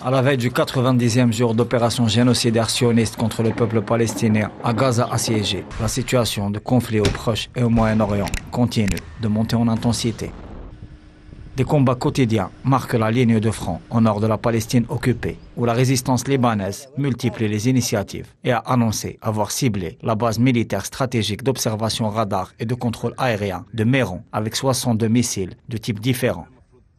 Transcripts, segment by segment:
À la veille du 90e jour d'opération génocidaire sioniste contre le peuple palestinien à Gaza assiégé, la situation de conflit au Proche et au Moyen-Orient continue de monter en intensité. Des combats quotidiens marquent la ligne de front au nord de la Palestine occupée, où la résistance libanaise multiplie les initiatives et a annoncé avoir ciblé la base militaire stratégique d'observation radar et de contrôle aérien de Méron avec 62 missiles de types différents.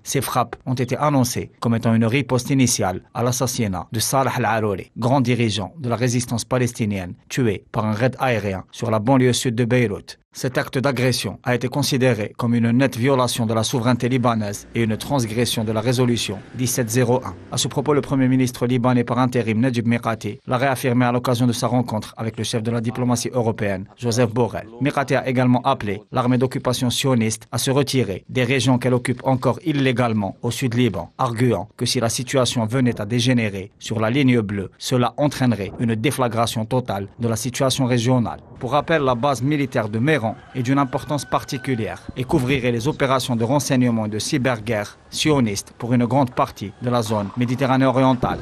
Ces frappes ont été annoncées comme étant une riposte initiale à l'assassinat de Salah al-Arouri, grand dirigeant de la résistance palestinienne, tué par un raid aérien sur la banlieue sud de Beyrouth. Cet acte d'agression a été considéré comme une nette violation de la souveraineté libanaise et une transgression de la résolution 1701. À ce propos, le Premier ministre libanais par intérim, Najib Mikati, l'a réaffirmé à l'occasion de sa rencontre avec le chef de la diplomatie européenne, Joseph Borrell. Mikati a également appelé l'armée d'occupation sioniste à se retirer des régions qu'elle occupe encore illégalement au sud Liban, arguant que si la situation venait à dégénérer sur la ligne bleue, cela entraînerait une déflagration totale de la situation régionale. Pour rappel, la base militaire de Méron est d'une importance particulière et couvrirait les opérations de renseignement et de cyberguerre sionistes pour une grande partie de la zone méditerranée orientale.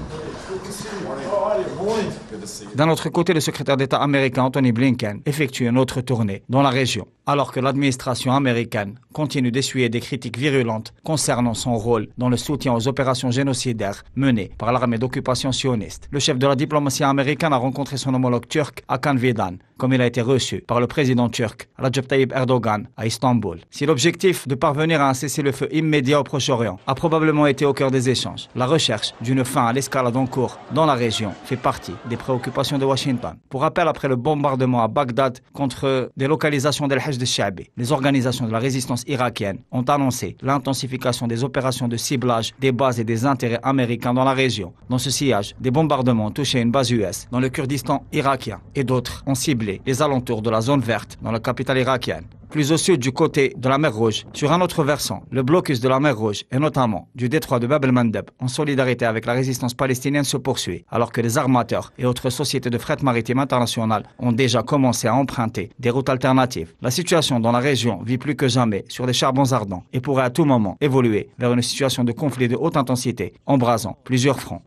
D'un autre côté, le secrétaire d'État américain Anthony Blinken effectue une autre tournée dans la région, alors que l'administration américaine continue d'essuyer des critiques virulentes concernant son rôle dans le soutien aux opérations génocidaires menées par l'armée d'occupation sioniste. Le chef de la diplomatie américaine a rencontré son homologue turc Hakan Fidan, comme il a été reçu par le président turc Recep Tayyip Erdogan à Istanbul. Si l'objectif de parvenir à un cessez-le-feu immédiat au Proche-Orient a probablement été au cœur des échanges, la recherche d'une fin à l'escalade en cours dans la région fait partie des préoccupations de Washington. Pour rappel, après le bombardement à Bagdad contre des localisations d'Al-Hajj al-Sha'bi, les organisations de la résistance irakienne ont annoncé l'intensification des opérations de ciblage des bases et des intérêts américains dans la région. Dans ce sillage, des bombardements ont touché une base US dans le Kurdistan irakien et d'autres ont ciblé les alentours de la zone verte dans la capitale irakienne. Plus au sud du côté de la mer Rouge, sur un autre versant, le blocus de la mer Rouge et notamment du détroit de Bab el-Mandeb en solidarité avec la résistance palestinienne se poursuit, alors que les armateurs et autres sociétés de fret maritime internationales ont déjà commencé à emprunter des routes alternatives. La situation dans la région vit plus que jamais sur des charbons ardents et pourrait à tout moment évoluer vers une situation de conflit de haute intensité, embrasant plusieurs fronts.